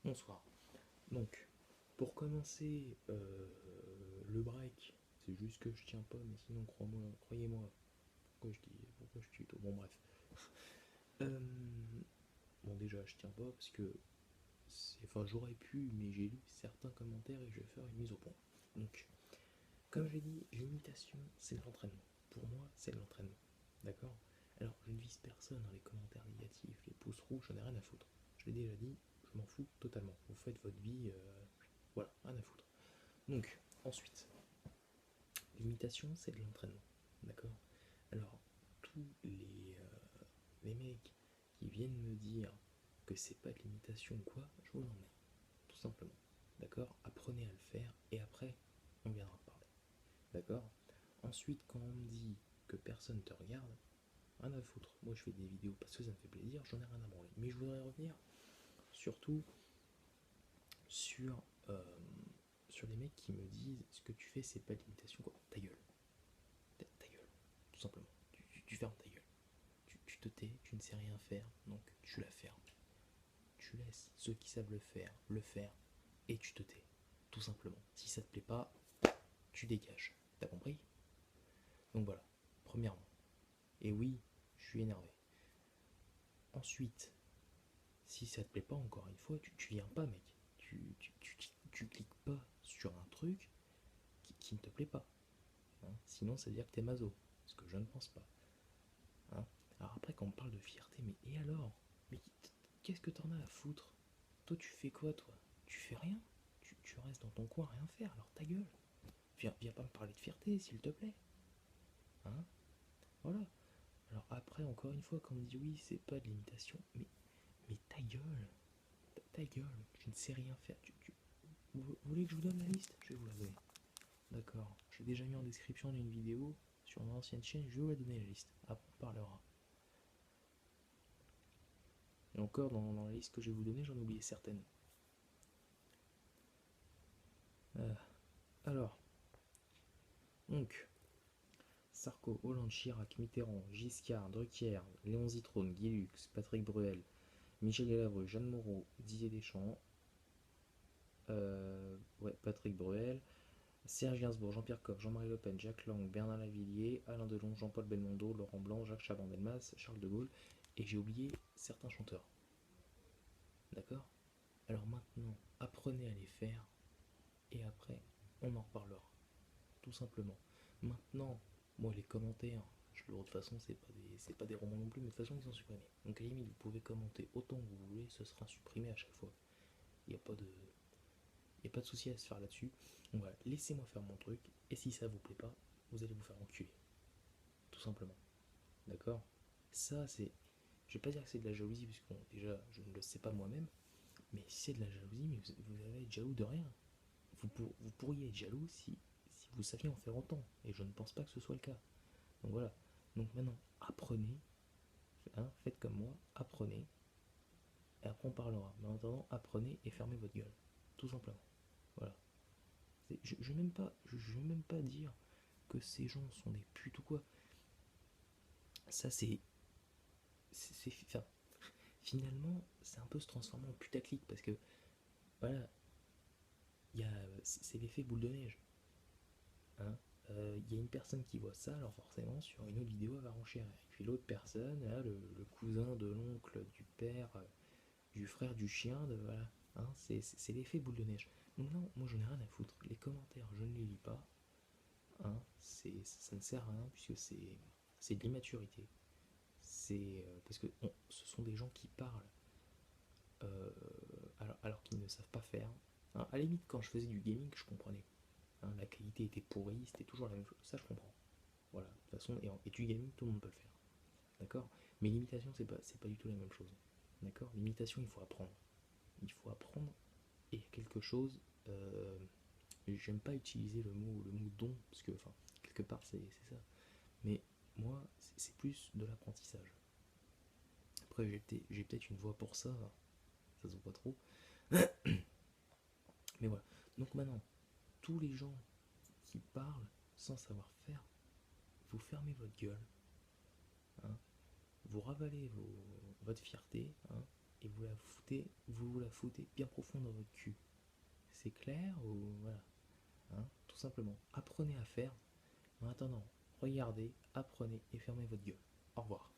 Bonsoir. Donc, pour commencer le break, c'est juste que je tiens pas, mais sinon croyez-moi, pourquoi je tuto? Bon bref. Euh, bon déjà je tiens pas parce que enfin j'aurais pu, mais j'ai lu certains commentaires et je vais faire une mise au point. Donc, comme j'ai dit, l'imitation c'est de l'entraînement. Pour moi, c'est de l'entraînement. D'accord? Alors, je ne vise personne dans les commentaires négatifs, les pouces rouges, j'en ai rien à foutre. Je l'ai déjà dit, je m'en fous totalement. Vous faites votre vie, voilà, rien à foutre. Donc, ensuite, l'imitation, c'est de l'entraînement. D'accord? Alors, tous les mecs qui viennent me dire que c'est pas de l'imitation ou quoi, je vous emmerde. Tout simplement. D'accord? Apprenez à le faire et après, on viendra parler. D'accord? Ensuite, quand on me dit que personne te regarde, rien à foutre. Moi, je fais des vidéos parce que ça me fait plaisir, j'en ai rien à branler. Mais je voudrais revenir surtout sur, euh, sur les mecs qui me disent ce que tu fais, c'est pas de l'imitation, quoi. Ta gueule. Ta gueule. Tout simplement. Tu fermes ta gueule. Tu te tais, tu ne sais rien faire, donc tu la fermes. Tu laisses ceux qui savent le faire, et tu te tais. Tout simplement. Si ça te plaît pas, tu dégages. T'as compris? Donc voilà. Premièrement. Et oui, je suis énervé. Ensuite, si ça te plaît pas, encore une fois, tu viens pas, mec. Tu cliques pas sur un truc qui ne te plaît pas. Hein. Sinon, ça veut dire que t'es maso. Ce que je ne pense pas. Hein. Alors après, quand on parle de fierté, mais et alors? Mais qu'est-ce que t'en as à foutre? Toi, tu fais quoi, toi? Tu fais rien? Tu restes dans ton coin à rien faire, alors ta gueule. Viens pas me parler de fierté, s'il te plaît. Hein. Voilà. Alors après, encore une fois, quand on me dit oui, c'est pas de l'imitation, mais ta gueule. Ta gueule. Tu ne sais rien faire. Vous voulez que je vous donne la liste? Je vais vous la donner. D'accord. J'ai déjà mis en description d'une vidéo sur mon ancienne chaîne, je vais vous la donner la liste. Après, on parlera. Et encore, dans la liste que je vais vous donner, j'en ai oublié certaines. Euh, alors, donc, Sarko, Hollande, Chirac, Mitterrand, Giscard, Drucker, Léon Zitrone, Guy Lux, Patrick Bruel, Michel Delavru, Jeanne Moreau, Didier Deschamps, ouais, Patrick Bruel, Serge Gainsbourg, Jean-Pierre Coff, Jean-Marie Le Pen, Jacques Lang, Bernard Lavillier, Alain Delon, Jean-Paul Belmondo, Laurent Blanc, Jacques Chaban-Delmas, Charles de Gaulle, et j'ai oublié certains chanteurs. D'accord? Alors maintenant, apprenez à les faire, et après, on en reparlera. Tout simplement. Maintenant, moi, les commentaires, de toute façon, c'est pas des romans non plus, mais de toute façon, ils sont supprimés. Donc à la limite, vous pouvez commenter autant que vous voulez, ce sera supprimé à chaque fois. Il n'y a pas de. Il n'y a pas de souci à se faire là-dessus. Donc voilà, laissez-moi faire mon truc, et si ça vous plaît pas, vous allez vous faire enculer. Tout simplement. D'accord? Ça, c'est. Je vais pas dire que c'est de la jalousie, puisque bon, déjà, je ne le sais pas moi-même, mais si c'est de la jalousie, mais vous allez être jaloux de rien. Vous pourriez être jaloux si vous saviez en faire autant, et je ne pense pas que ce soit le cas. Donc voilà. Donc maintenant, apprenez, hein, faites comme moi, apprenez, et après on parlera. Mais en attendant, apprenez et fermez votre gueule. Tout simplement. Voilà. Je ne vais même pas dire que ces gens sont des putes ou quoi. Ça enfin, finalement, c'est un peu se transformer en putaclic parce que, voilà, c'est l'effet boule de neige. Hein. Il y a une personne qui voit ça, alors forcément sur une autre vidéo elle va renchérir. Et puis l'autre personne, là, le cousin de l'oncle, du père, du frère, du chien, voilà. Hein, c'est l'effet boule de neige. Donc non, moi j'en ai rien à foutre. Les commentaires, je ne les lis pas. Hein, ça ne sert à rien puisque c'est de l'immaturité. C'est parce que ce sont des gens qui parlent euh, alors qu'ils ne savent pas faire. Hein, à la limite, quand je faisais du gaming, je comprenais. Hein, la qualité était pourrie, c'était toujours la même chose. Ça, je comprends. Voilà, de toute façon, et du gaming, tout le monde peut le faire. D'accord. Mais l'imitation, c'est pas du tout la même chose. D'accord. L'imitation, il faut apprendre. Il faut apprendre, et il y a quelque chose. J'aime pas utiliser le mot don, parce que, enfin, quelque part, c'est ça. Mais moi, c'est plus de l'apprentissage. Après, j'ai peut-être une voix pour ça, ça se voit pas trop. Mais voilà. Donc maintenant, tous les gens qui parlent sans savoir faire, vous fermez votre gueule, hein, vous ravalez votre fierté, hein, et vous la foutez bien profond dans votre cul. C'est clair ou voilà, hein, tout simplement. Apprenez à faire. En attendant, regardez, apprenez et fermez votre gueule. Au revoir.